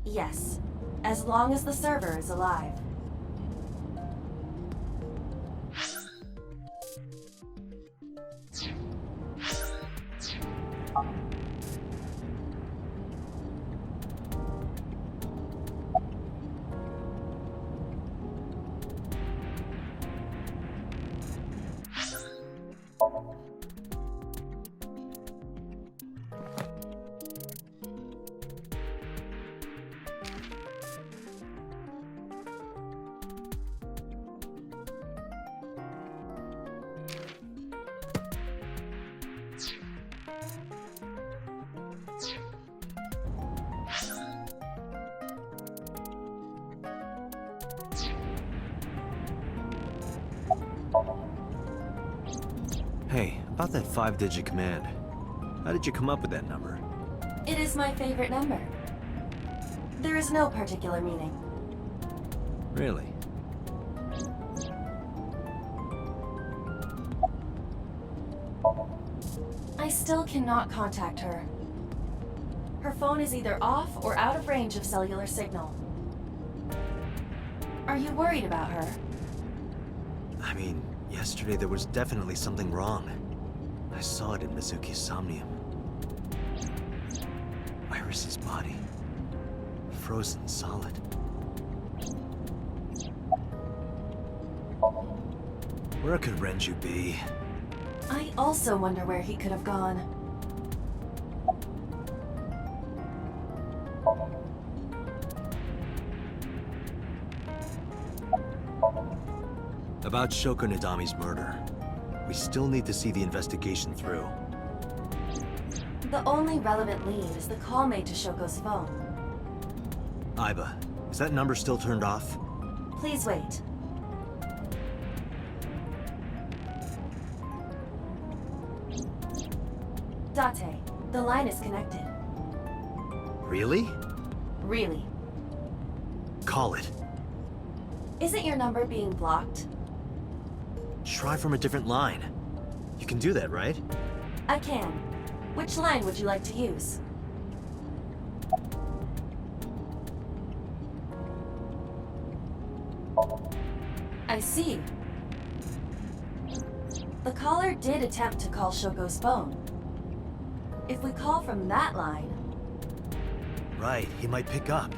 Yes, as long as the server is alive. Hey, about that 5-digit command. How did you come up with that number? It is my favorite number. There is no particular meaning. Really? I still cannot contact her. Her phone is either off or out of range of cellular signal. Are you worried about her? I mean, yesterday there was definitely something wrong. I saw it in Mizuki's Somnium. Iris's body. Frozen solid. Where could Renju be? I also wonder where he could have gone. About Shoko Nadami's murder. We still need to see the investigation through. The only relevant lead is the call made to Shoko's phone. Aiba, is that number still turned off? Please wait. Date, the line is connected. Really? Really. Call it. Isn't your number being blocked? Try from a different line. You can do that, right? I can. Which line would you like to use? I see. The caller did attempt to call Shoko's phone. If we call from that line... Right, he might pick up.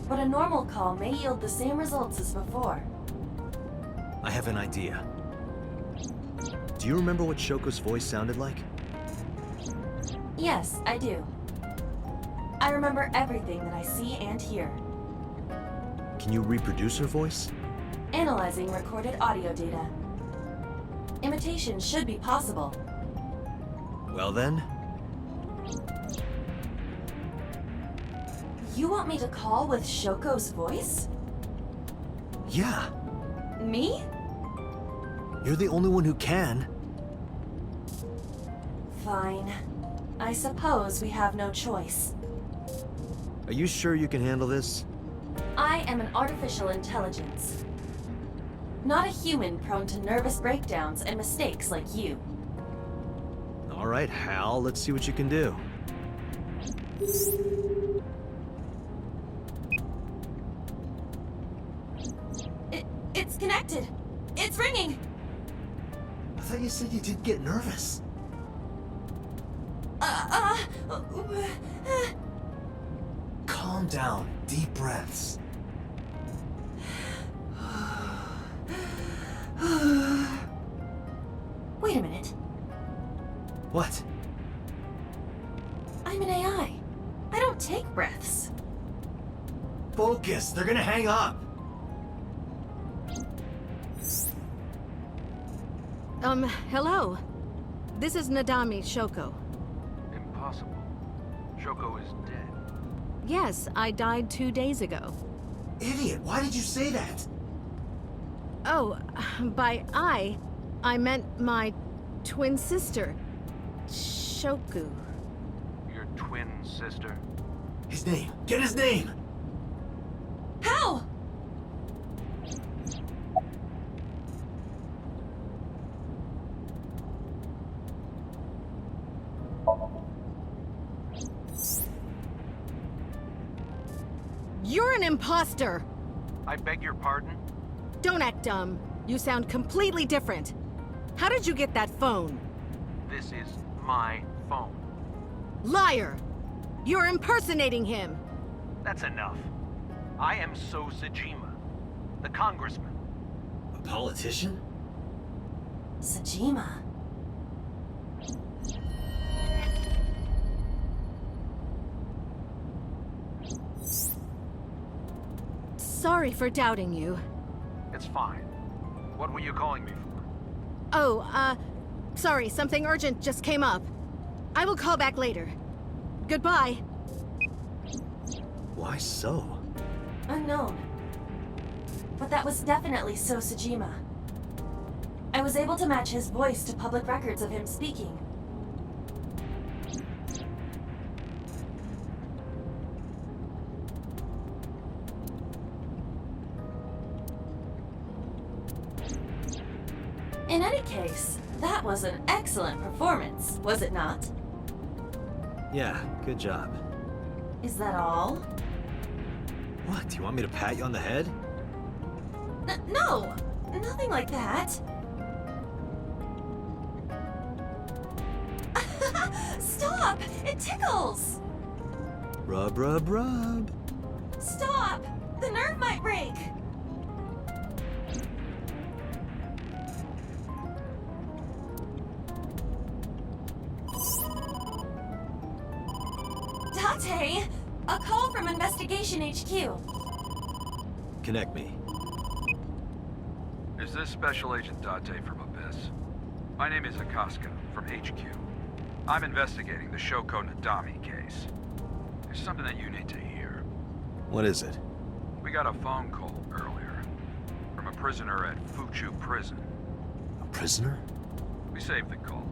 But a normal call may yield the same results as before. I have an idea. Do you remember what Shoko's voice sounded like? Yes, I do. I remember everything that I see and hear. Can you reproduce her voice? Analyzing recorded audio data. Imitation should be possible. Well then, You want me to call with Shoko's voice? yeah. Me? You're the only one who can. Fine. I suppose we have no choice. Are you sure you can handle this? I am an artificial intelligence. Not a human prone to nervous breakdowns and mistakes like you. All right, Hal, let's see what you can do. It's connected. It's ringing. I thought you said you did get nervous. Uh, Calm down. Deep breaths. Wait a minute. What? I'm an AI. I don't take breaths. Focus. They're gonna hang up. Hello. This is Nadami Shoko. Impossible. Shoko is dead. Yes, I died 2 days ago. Idiot, why did you say that? Oh, by I meant my twin sister, Shoku. Your twin sister? His name. Get his name! How? an imposter! I beg your pardon? Don't act dumb. You sound completely different. How did you get that phone? This is my phone. Liar! You're impersonating him! That's enough. I am So Sajima, the congressman. A politician? Sajima. Sorry for doubting you. It's fine. What were you calling me for? Oh, sorry, something urgent just came up. I will call back later. Goodbye. Why so? Unknown. But that was definitely So Sajima. I was able to match his voice to public records of him speaking. In any case, that was an excellent performance, was it not? Yeah, good job. Is that all? What, do you want me to pat you on the head? No! Nothing like that. Stop! It tickles! Rub, rub, rub. Stop! The nerve might break! Date! A call from Investigation HQ. Connect me. Is this Special Agent Date from Abyss? My name is Akaska from HQ. I'm investigating the Shoko Nadami case. There's something that you need to hear. What is it? We got a phone call earlier from a prisoner at Fuchu Prison. A prisoner? We saved the call.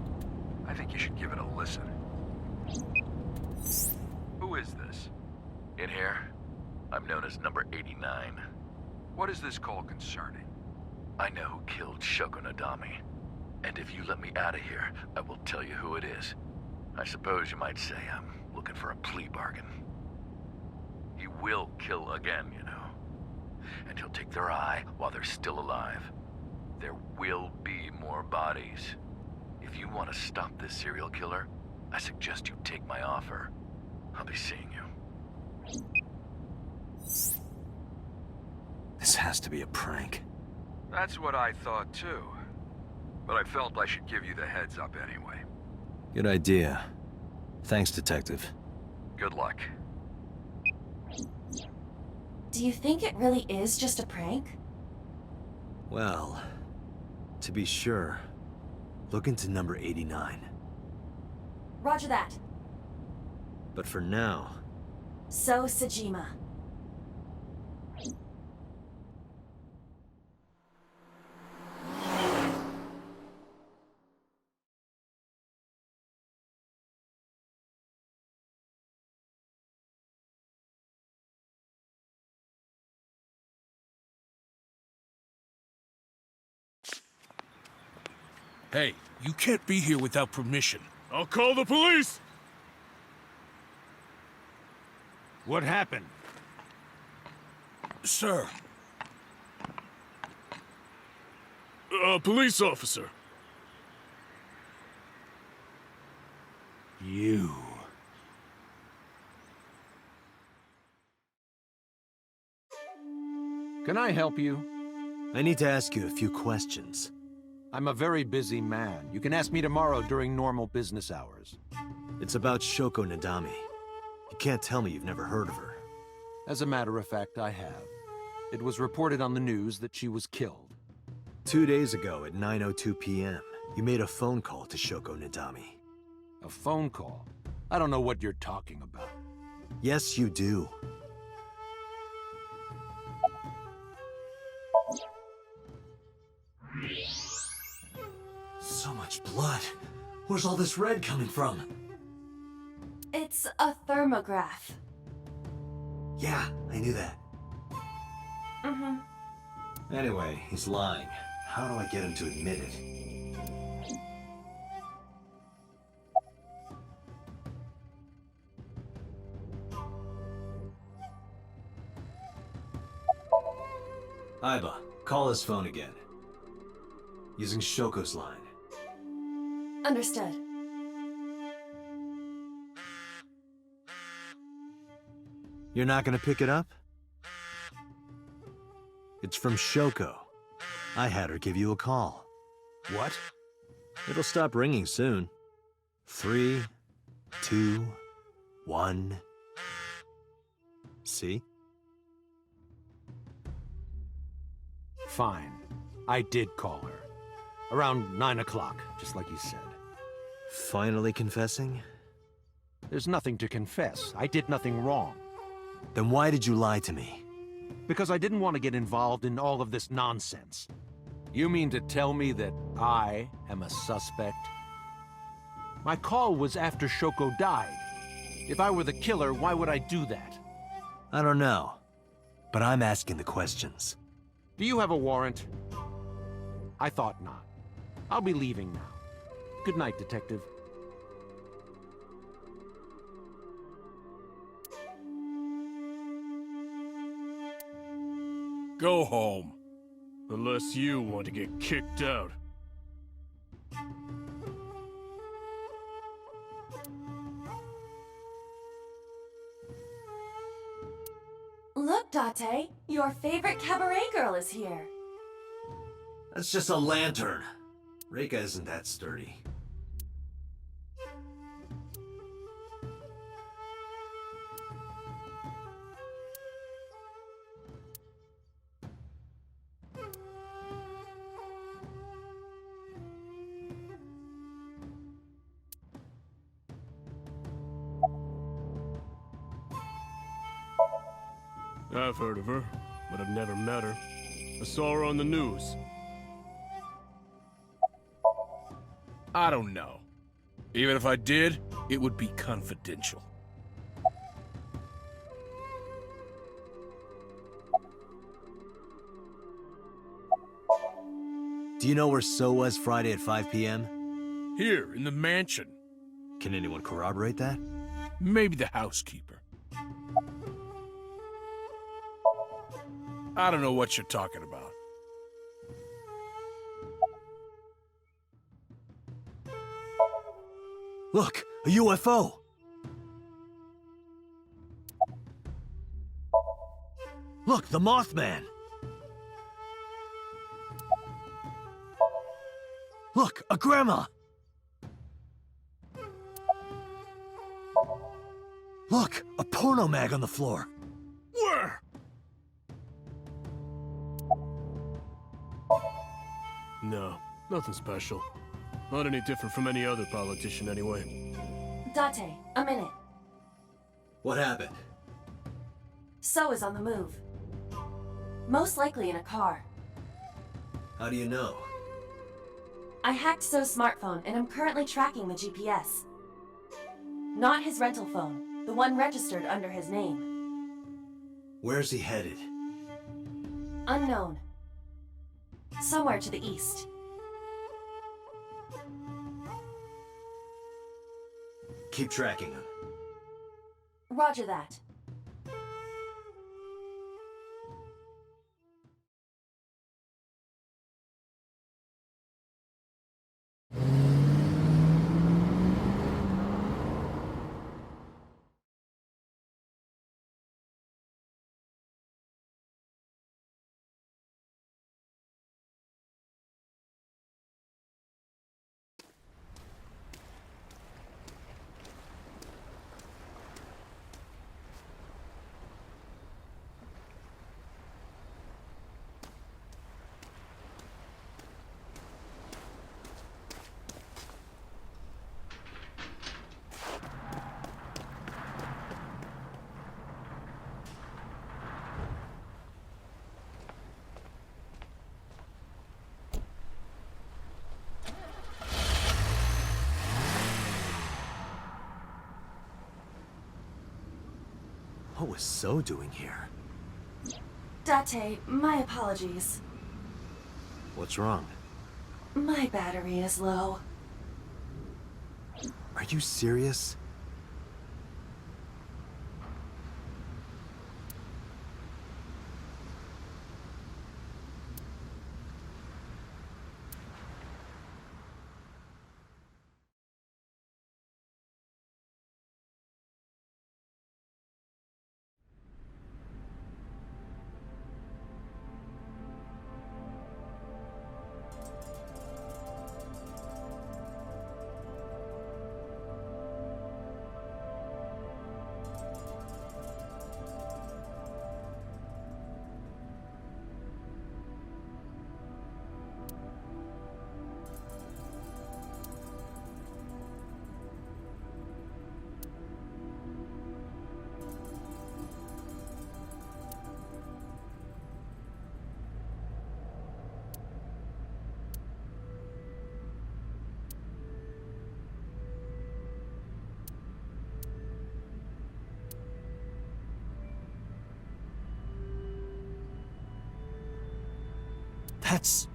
I think you should give it a listen. Who is this? In here, I'm known as number 89. What is this call concerning? I know who killed Shoko Nadami. And if you let me out of here, I will tell you who it is. I suppose you might say I'm looking for a plea bargain. He will kill again, you know. And he'll take their eye while they're still alive. There will be more bodies. If you want to stop this serial killer, I suggest you take my offer. I'll be seeing you. This has to be a prank. That's what I thought too. But I felt I should give you the heads up anyway. Good idea. Thanks, Detective. Good luck. Do you think it really is just a prank? Well, to be sure, look into number 89. Roger that. But for now... So Sajima. Hey, you can't be here without permission. I'll call the police! What happened? Sir. A police officer. You. Can I help you? I need to ask you a few questions. I'm a very busy man. You can ask me tomorrow during normal business hours. It's about Shoko Nadami. You can't tell me you've never heard of her. As a matter of fact, I have. It was reported on the news that she was killed. 2 days ago at 9:02 p.m., you made a phone call to Shoko Nadami. A phone call? I don't know what you're talking about. Yes, you do. So much blood. Where's all this red coming from? It's a thermograph. Yeah, I knew that. Mm-hmm. Anyway, he's lying. How do I get him to admit it? Aiba, call his phone again. Using Shoko's line. Understood. You're not gonna pick it up? It's from Shoko. I had her give you a call. What? It'll stop ringing soon. 3, 2, 1. See? Fine. I did call her. Around 9 o'clock, just like you said. Finally confessing? There's nothing to confess. I did nothing wrong. Then why did you lie to me? Because I didn't want to get involved in all of this nonsense. You mean to tell me that I am a suspect? My call was after Shoko died. If I were the killer, why would I do that? I don't know. But I'm asking the questions. Do you have a warrant? I thought not. I'll be leaving now. Good night, Detective. Go home. Unless you want to get kicked out. Look, Date, your favorite cabaret girl is here. That's just a lantern. Reika isn't that sturdy. I've heard of her, but I've never met her. I saw her on the news. I don't know. Even if I did, it would be confidential. Do you know where So was Friday at 5 p.m.? Here, in the mansion. Can anyone corroborate that? Maybe the housekeeper. I don't know what you're talking about. Look, a UFO! Look, the Mothman! Look, a grandma! Look, a porno mag on the floor! Where? No, nothing special. Not any different from any other politician anyway. Date, a minute. What happened? So is on the move. Most likely in a car. How do you know? I hacked So's smartphone and I'm currently tracking the GPS. Not his rental phone, the one registered under his name. Where's he headed? Unknown. Somewhere to the east. Keep tracking him. Roger that. What was So doing here? Date, my apologies. What's wrong? My battery is low. Are you serious? That's...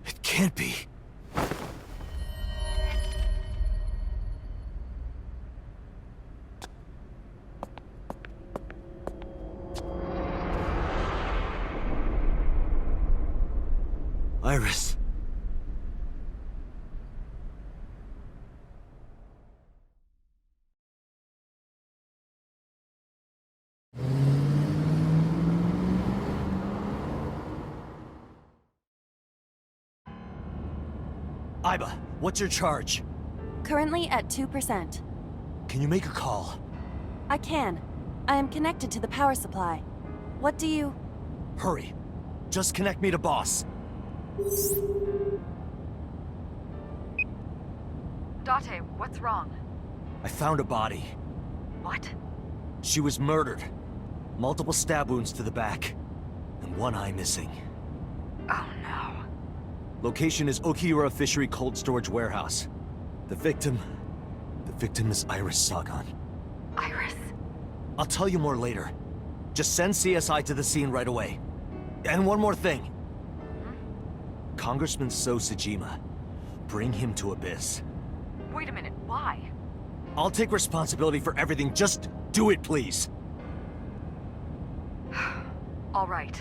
It can't be. Iris. Iba, what's your charge? Currently at 2%. Can you make a call? I can. I am connected to the power supply. What do you... Hurry. Just connect me to boss. Date, what's wrong? I found a body. What? She was murdered. Multiple stab wounds to the back. And one eye missing. Oh no. Location is Okiura Fishery Cold Storage Warehouse. The victim is Iris Sagan. Iris? I'll tell you more later. Just send CSI to the scene right away. And one more thing. Congressman So Sajima. Bring him to Abyss. Wait a minute, why? I'll take responsibility for everything. Just do it, please. All right.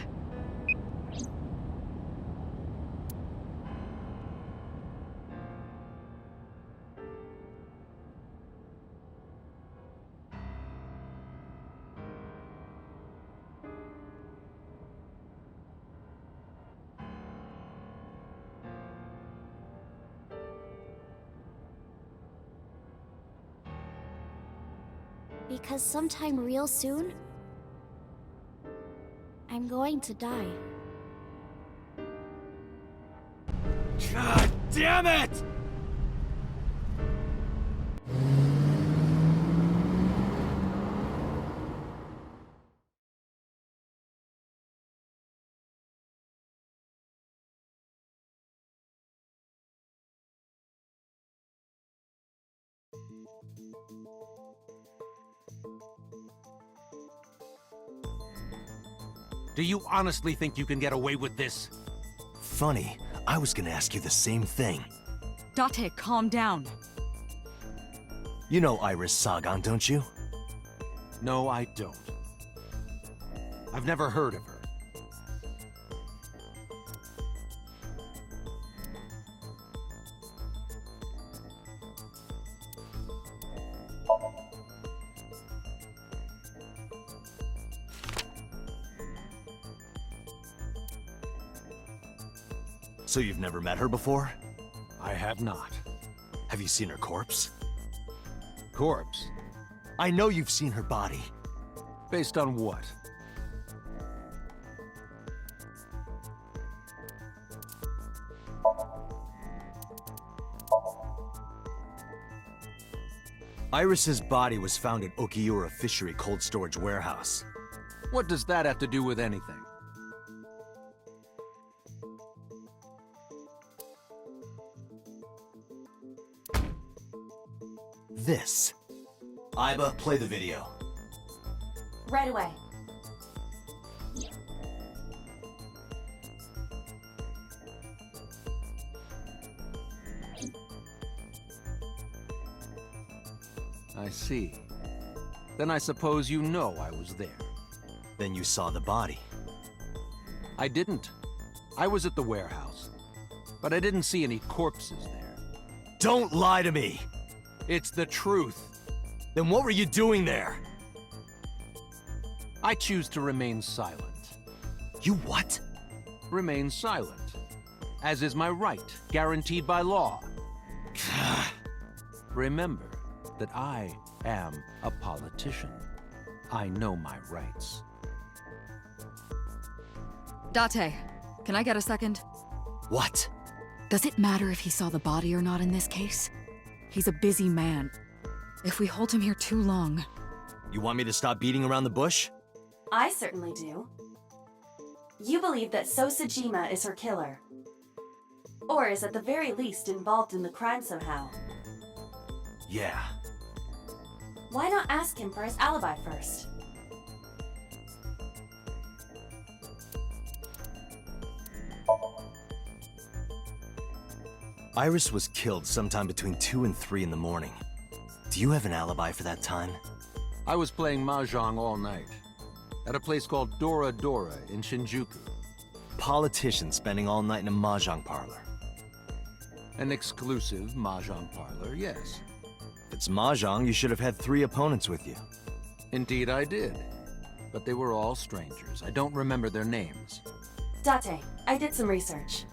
Because sometime real soon, I'm going to die. God damn it! Do you honestly think you can get away with this? Funny, I was gonna ask you the same thing. Date, calm down. You know Iris Sagan, don't you? No, I don't. I've never heard of her. So you've never met her before? I have not. Have you seen her corpse? Corpse? I know you've seen her body. Based on what? Iris's body was found at Okiura Fishery Cold Storage Warehouse. What does that have to do with anything? This. Iba, play the video. Right away. I see. Then I suppose you know I was there. Then you saw the body. I didn't. I was at the warehouse. But I didn't see any corpses there. Don't lie to me! It's the truth. Then what were you doing there? I choose to remain silent. You what? Remain silent. As is my right, guaranteed by law. Remember that I am a politician. I know my rights. Date, can I get a second? What? Does it matter if he saw the body or not in this case? He's a busy man. If we hold him here too long... You want me to stop beating around the bush? I certainly do. You believe that So Sajima is her killer. Or is at the very least involved in the crime somehow. Yeah. Why not ask him for his alibi first? Iris was killed sometime between 2 and 3 in the morning. Do you have an alibi for that time? I was playing Mahjong all night. At a place called Dora Dora in Shinjuku. Politician spending all night in a mahjong parlor. An exclusive Mahjong parlor, yes. If it's mahjong, you should have had 3 opponents with you. Indeed I did. But they were all strangers. I don't remember their names. Date, I did some research.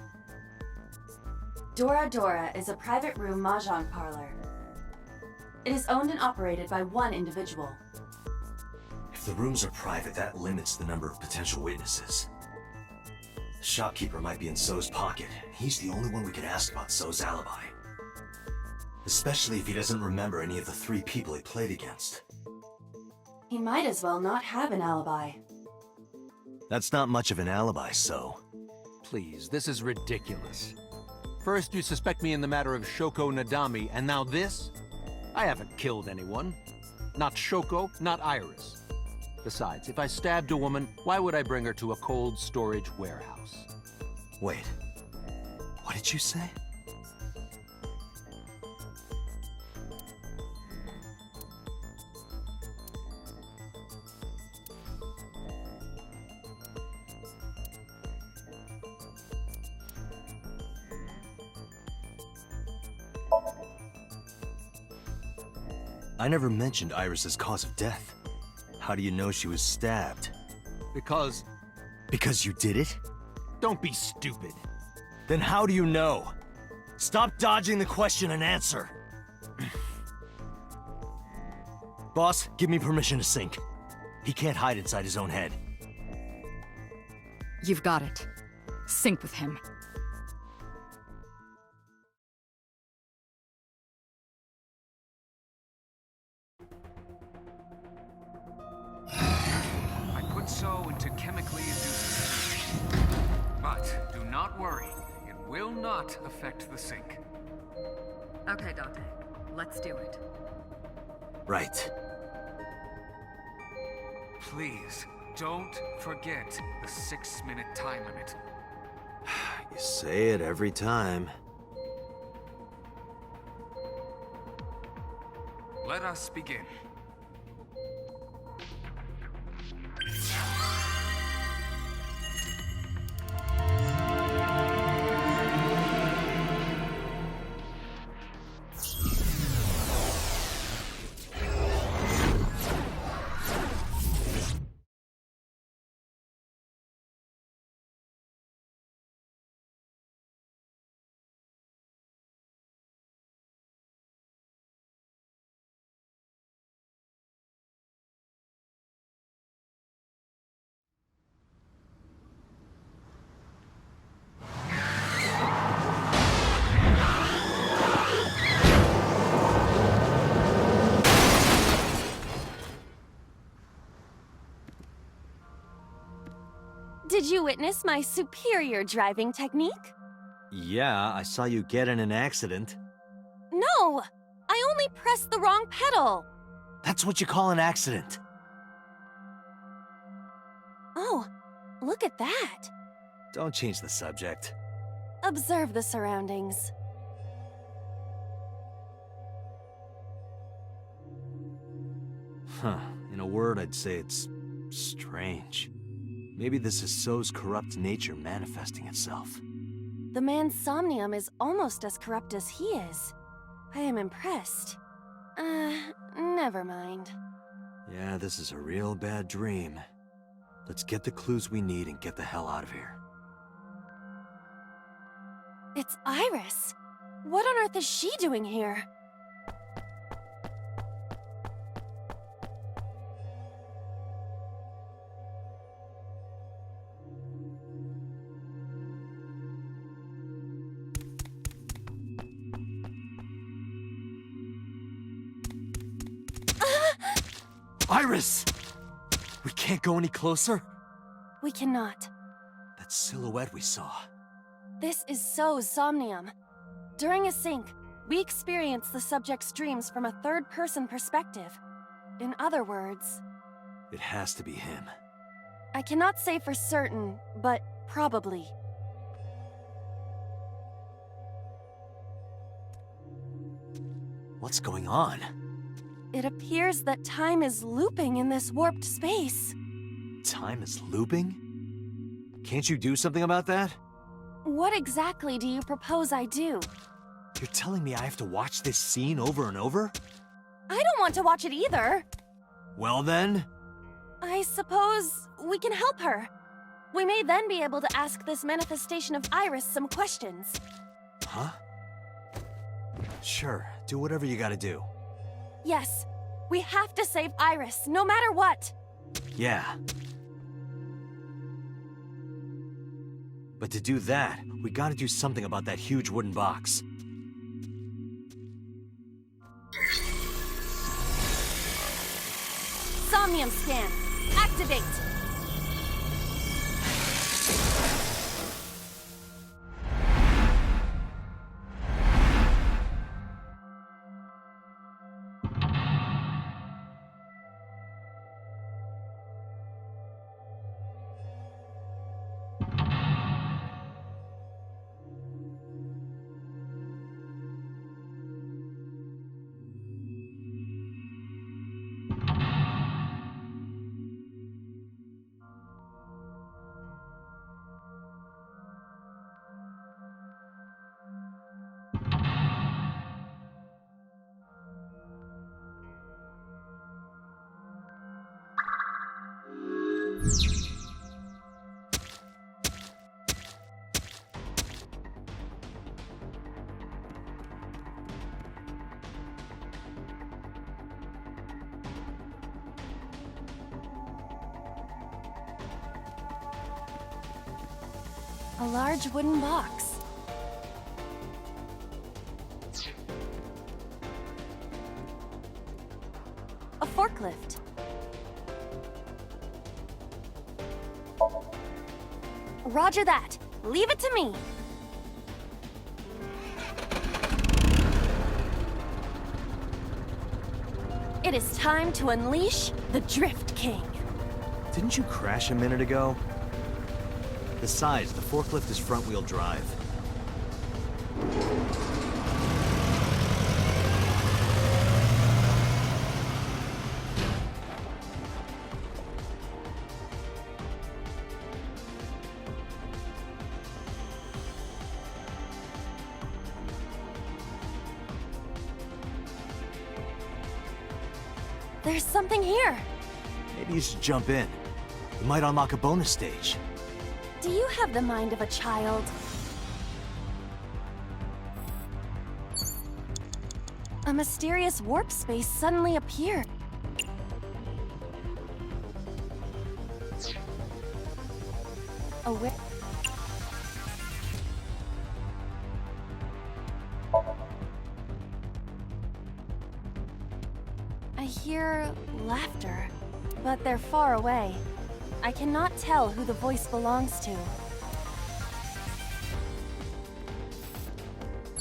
Dora Dora is a private room mahjong parlor. It is owned and operated by one individual. If the rooms are private, that limits the number of potential witnesses. The shopkeeper might be in So's pocket. He's the only one we can ask about So's alibi. Especially if he doesn't remember any of the 3 people he played against. He might as well not have an alibi. That's not much of an alibi, So. Please, this is ridiculous. First you suspect me in the matter of Shoko Nadami, and now this? I haven't killed anyone. Not Shoko, not Iris. Besides, if I stabbed a woman, why would I bring her to a cold storage warehouse? Wait. What did you say? I never mentioned Iris's cause of death. How do you know she was stabbed? Because... Because you did it? Don't be stupid. Then how do you know? Stop dodging the question and answer. Boss, give me permission to sync. He can't hide inside his own head. You've got it. Sync with him. I put So into chemically induced state. But do not worry, it will not affect the sync. Okay, Dante. Let's do it. Right. Please, don't forget the 6-minute time limit. You say it every time. Let us begin. Did you witness my superior driving technique? Yeah, I saw you get in an accident. No! I only pressed the wrong pedal! That's what you call an accident. Oh, look at that! Don't change the subject. Observe the surroundings. Huh. In a word, I'd say it's strange. Maybe this is So's corrupt nature manifesting itself. The man's Somnium is almost as corrupt as he is. I am impressed. Never mind. Yeah, this is a real bad dream. Let's get the clues we need and get the hell out of here. It's Iris. What on earth is she doing here? Iris! We can't go any closer? We cannot. That silhouette we saw. This is So's Somnium. During a sync, we experience the subject's dreams from a third-person perspective. In other words, It has to be him. I cannot say for certain, but probably. What's going on? It appears that time is looping in this warped space. Time is looping? Can't you do something about that? What exactly do you propose I do? You're telling me I have to watch this scene over and over? I don't want to watch it either. Well then... I suppose we can help her. We may then be able to ask this manifestation of Iris some questions. Huh? Sure, do whatever you gotta do. Yes, we have to save Iris, no matter what. Yeah. But to do that, we gotta do something about that huge wooden box. Somnium scan. Activate. A large wooden box. A forklift. Roger that. Leave it to me. It is time to unleash the Drift King. Didn't you crash a minute ago? Besides, the forklift is front-wheel drive. There's something here. Maybe you should jump in. We might unlock a bonus stage. Do you have the mind of a child? A mysterious warp space suddenly appeared. Aware. I hear laughter, but they're far away. I cannot tell who the voice belongs to.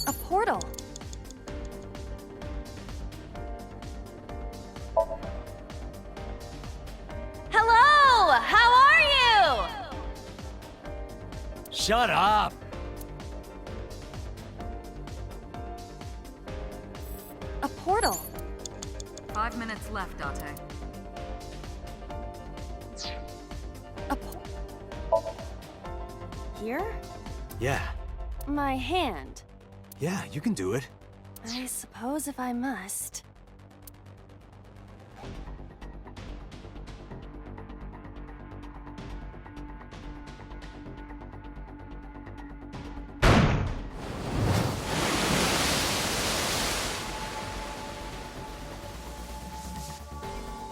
A portal. Hello! How are you? Shut up! A portal. 5 minutes left, Date. Here? Yeah. My hand. Yeah, you can do it. I suppose if I must.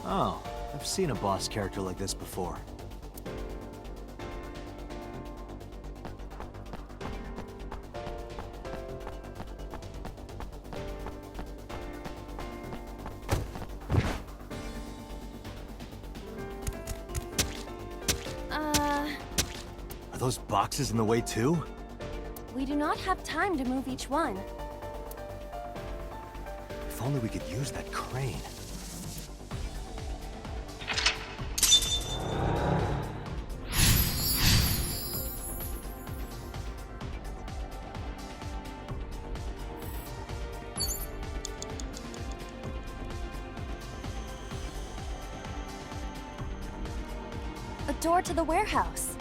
Oh, I've seen a boss character like this before. Are those boxes in the way too? We do not have time to move each one. If only we could use that crane. door to the warehouse.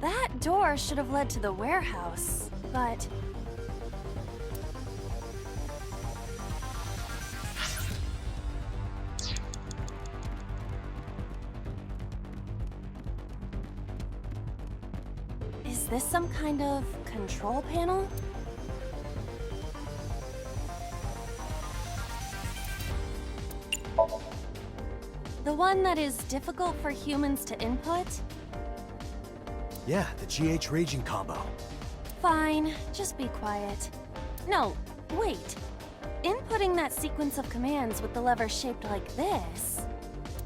That door should have led to the warehouse, but... Is this some kind of control panel? The one that is difficult for humans to input? Yeah, the GH Raging combo. Fine, just be quiet. No, wait. Inputting that sequence of commands with the lever shaped like this...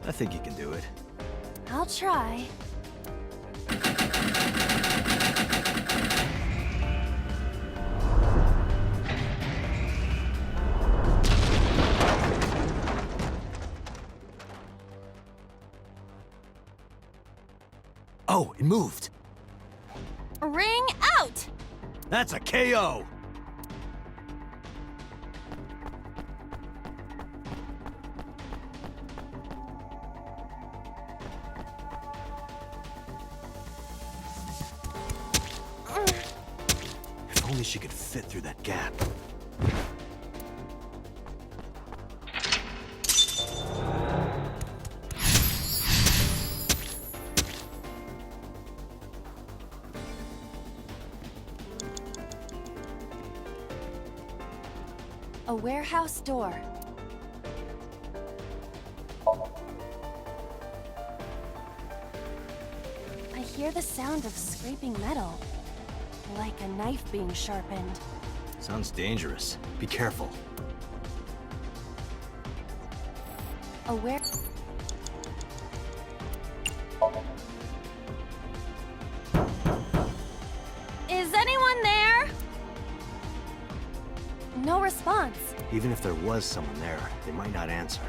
I think you can do it. I'll try. Oh, it moved! Ring out! That's a KO! If only she could fit through that gap. A warehouse door. I hear the sound of scraping metal, like a knife being sharpened. Sounds dangerous. Be careful. A ware... Is anyone there? No response. Even if there was someone there, they might not answer.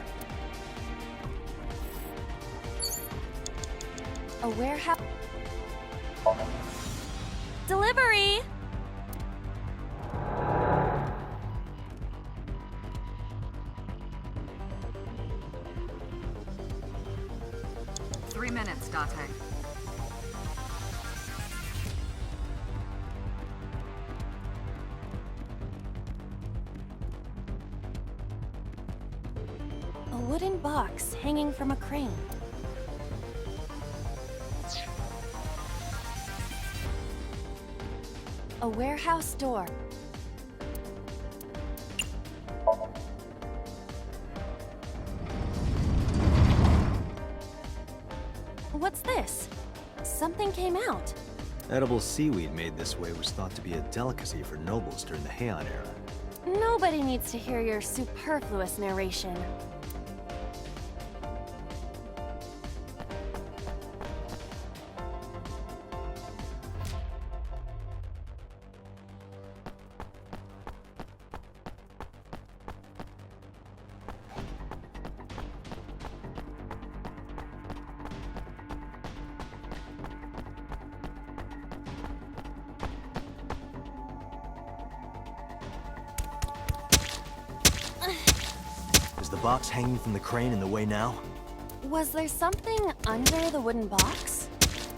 A warehouse... Delivery! Three minutes, Date. A wooden box hanging from a crane. A warehouse door. What's this? Something came out. Edible seaweed made this way was thought to be a delicacy for nobles during the Heian era. Nobody needs to hear your superfluous narration. Is the box hanging from the crane in the way now? Was there something under the wooden box?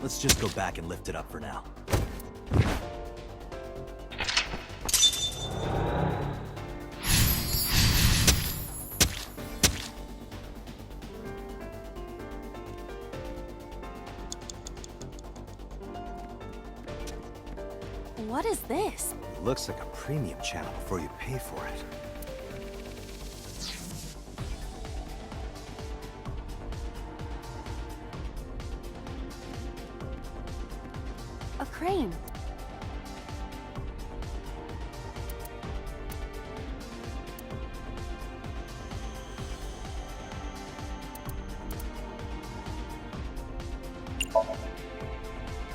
Let's just go back and lift it up for now. What is this? It looks like a premium channel before you pay for it. A crane.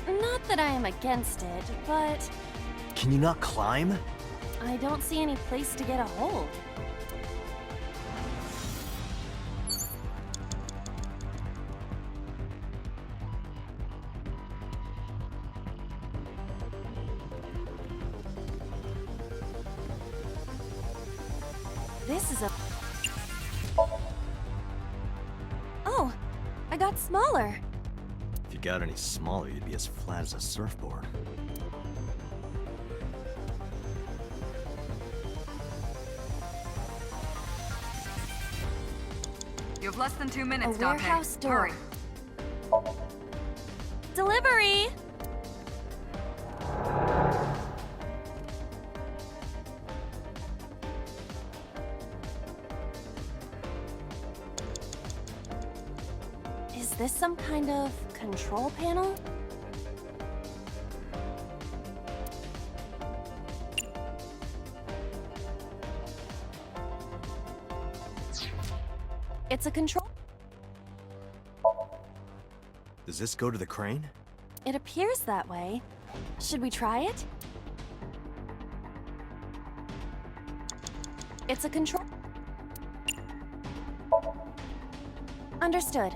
Not that I am against it, but Can you not climb? I don't see any place to get a hold. This is a... Oh, I got smaller. If you got any smaller, you'd be as flat as a surfboard. You have less than 2 minutes, A Date. warehouse door. Hurry. Delivery! Is this some kind of control panel? It's a control... Does this go to the crane? It appears that way. Should we try it? It's a control... Understood.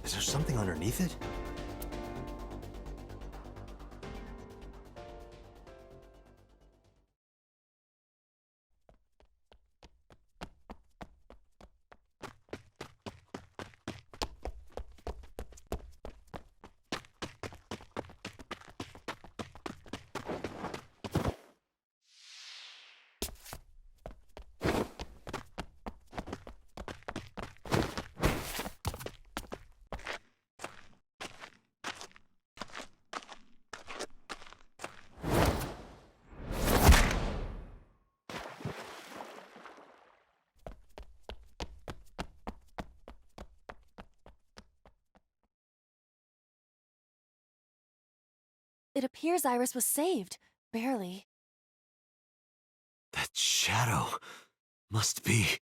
Is there something underneath it? It appears Iris was saved. Barely. That shadow must be...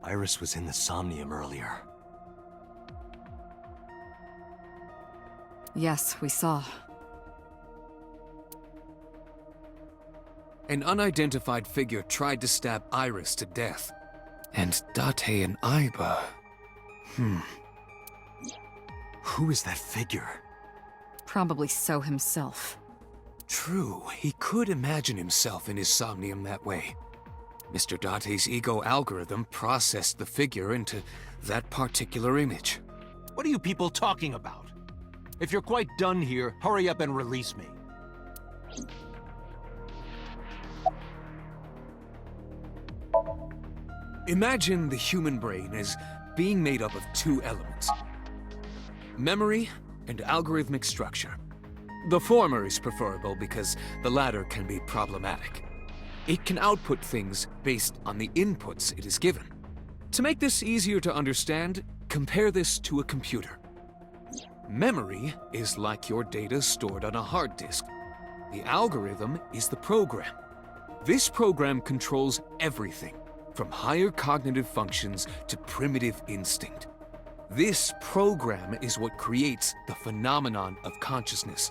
Iris was in the Somnium earlier. Yes, we saw. An unidentified figure tried to stab Iris to death. And Date and Aiba... Who is that figure? Probably So himself. True, he could imagine himself in his Somnium that way. Mr. Date's ego algorithm processed the figure into that particular image. What are you people talking about? If you're quite done here, hurry up and release me. Imagine the human brain as being made up of two elements: memory and algorithmic structure. The former is preferable because the latter can be problematic. It can output things based on the inputs it is given. To make this easier to understand, compare this to a computer. Memory is like your data stored on a hard disk. The algorithm is the program. This program controls everything, from higher cognitive functions to primitive instinct. This program is what creates the phenomenon of consciousness.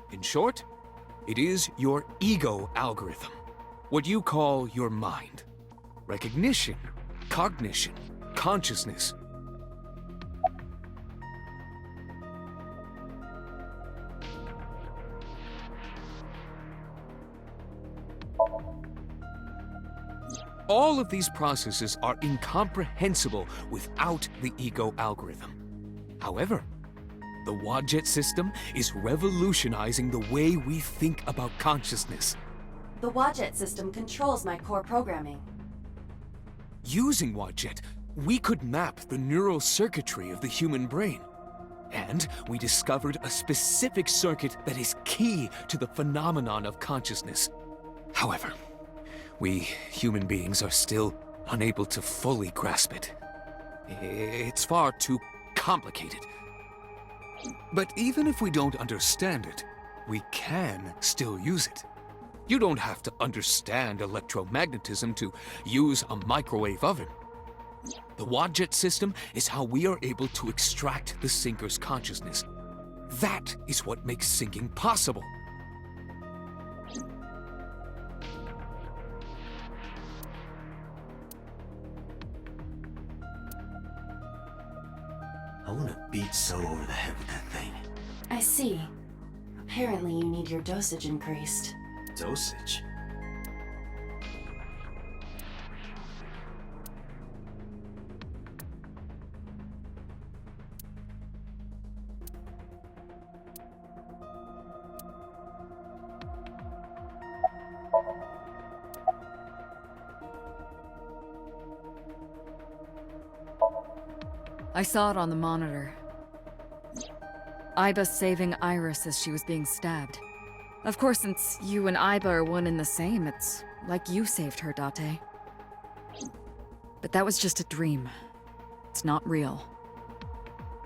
In short, it is your ego algorithm, what you call your mind. Recognition, cognition, consciousness. All of these processes are incomprehensible without the ego algorithm. However, the Wadjet system is revolutionizing the way we think about consciousness. The Wadjet system controls my core programming. Using Wadjet, we could map the neural circuitry of the human brain. And we discovered a specific circuit that is key to the phenomenon of consciousness. However, we human beings are still unable to fully grasp it. It's far too complicated. But even if we don't understand it, we can still use it. You don't have to understand electromagnetism to use a microwave oven. The Wadjet system is how we are able to extract the sinker's consciousness. That is what makes sinking possible. I want to beat So over the head with that thing. I see. Apparently you need your dosage increased. Dosage? I saw it on the monitor. Iba saving Iris as she was being stabbed. Of course, since you and Iba are one and the same, it's like you saved her, Date. But that was just a dream. It's not real.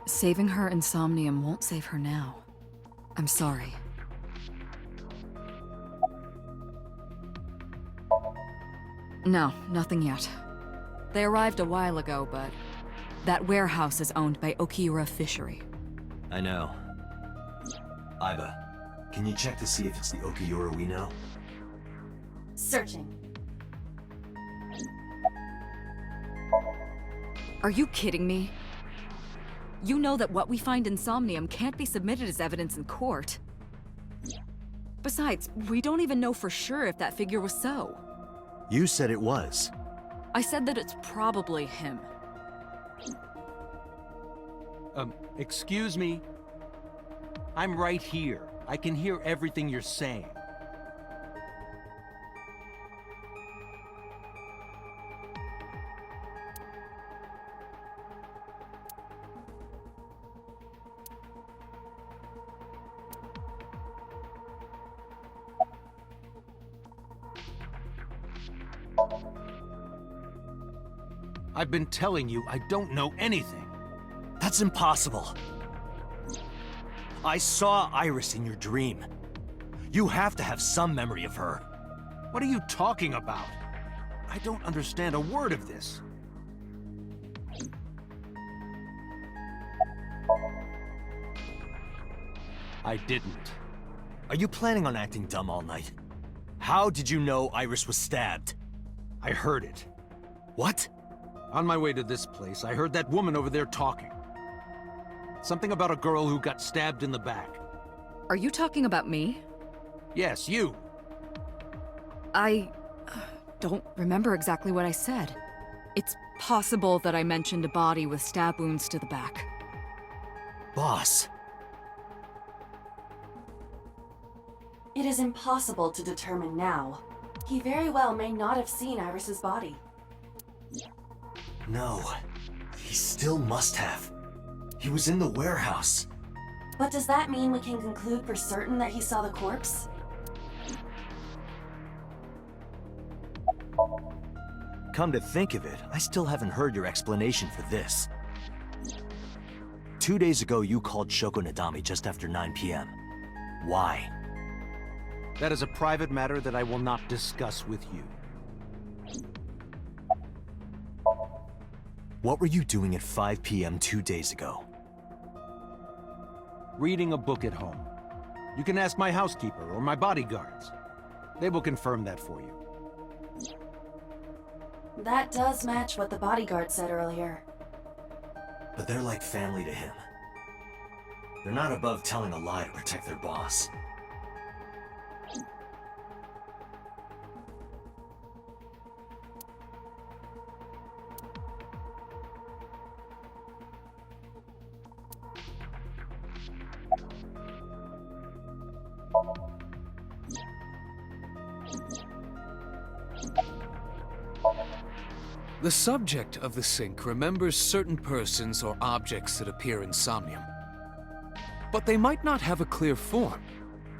Saving her in Somnium won't save her now. I'm sorry. No, nothing yet. They arrived a while ago, but that warehouse is owned by Okiura Fishery. I know. Iba, can you check to see if it's the Okiura we know? Searching. Are you kidding me? You know that what we find in Somnium can't be submitted as evidence in court. Besides, we don't even know for sure if that figure was So. You said it was. I said that it's probably him. Excuse me? I'm right here. I can hear everything you're saying. I've been telling you I don't know anything. That's impossible. I saw Iris in your dream. You have to have some memory of her. What are you talking about? I don't understand a word of this. I didn't. Are you planning on acting dumb all night? How did you know Iris was stabbed? I heard it. What? On my way to this place, I heard that woman over there talking. Something about a girl who got stabbed in the back. Are you talking about me? Yes, you. I don't remember exactly what I said. It's possible that I mentioned a body with stab wounds to the back. Boss. It is impossible to determine now. He very well may not have seen Iris's body. No. He still must have. He was in the warehouse. But does that mean we can conclude for certain that he saw the corpse? Come to think of it, I still haven't heard your explanation for this. 2 days ago, you called Shoko Nadami just after 9 p.m. Why? That is a private matter that I will not discuss with you. What were you doing at 5 p.m. 2 days ago? Reading a book at home. You can ask my housekeeper or my bodyguards. They will confirm that for you. That does match what the bodyguard said earlier. But they're like family to him. They're not above telling a lie to protect their boss. The subject of the sync remembers certain persons or objects that appear in Somnium. But they might not have a clear form.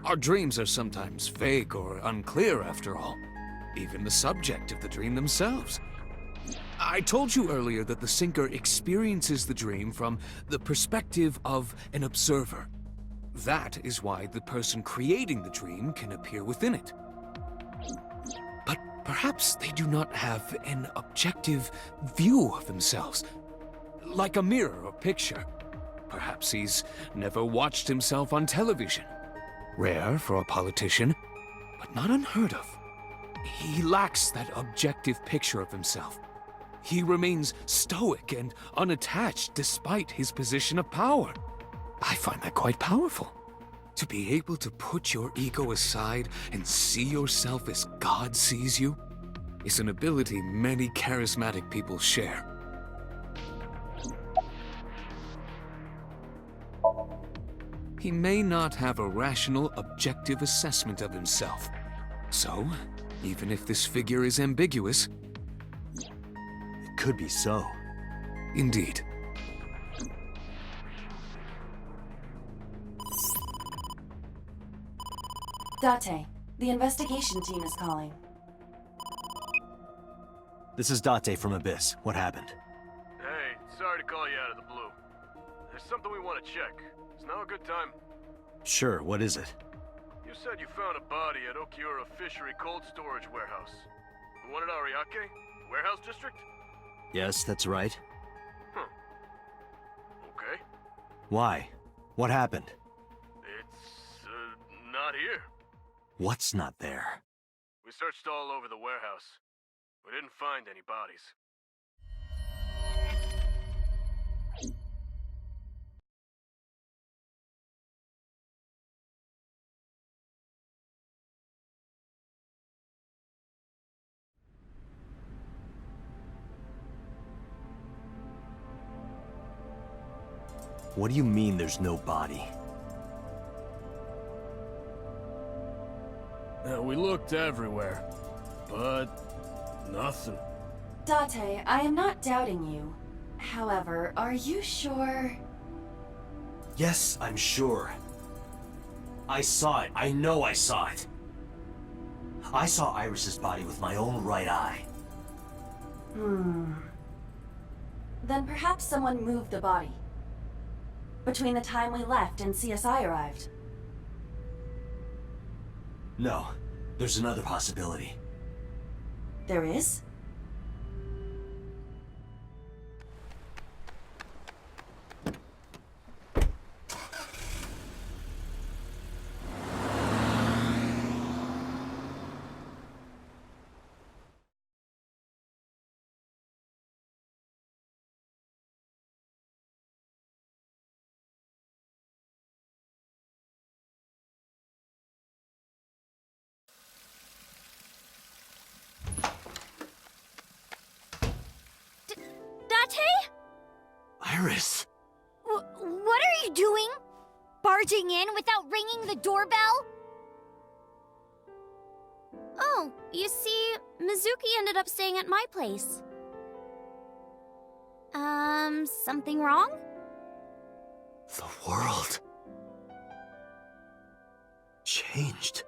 Our dreams are sometimes vague or unclear, after all. Even the subject of the dream themselves. I told you earlier that the syncer experiences the dream from the perspective of an observer. That is why the person creating the dream can appear within it. But perhaps they do not have an objective view of themselves, like a mirror or picture. Perhaps he's never watched himself on television. Rare for a politician, but not unheard of. He lacks that objective picture of himself. He remains stoic and unattached despite his position of power. I find that quite powerful. To be able to put your ego aside and see yourself as God sees you is an ability many charismatic people share. He may not have a rational, objective assessment of himself. So, even if this figure is ambiguous... It could be so. Indeed. Date, the investigation team is calling. This is Date from Abyss. What happened? Hey, sorry to call you out of the blue. There's something we want to check. Is now a good time? Sure, what is it? You said you found a body at Okiura Fishery Cold Storage Warehouse. The one at Ariake? Warehouse District? Yes, that's right. Huh. Okay. Why? What happened? It's, not here. What's not there? We searched all over the warehouse. We didn't find any bodies. What do you mean there's no body? We looked everywhere, but nothing. Date, I am not doubting you. However, are you sure? Yes, I'm sure. I saw it. I know I saw it. I saw Iris's body with my own right eye. Then perhaps someone moved the body. Between the time we left and CSI arrived. No, there's another possibility. There is? Date? Iris! What are you doing? Barging in without ringing the doorbell? Oh, you see, Mizuki ended up staying at my place. Something wrong? The world changed.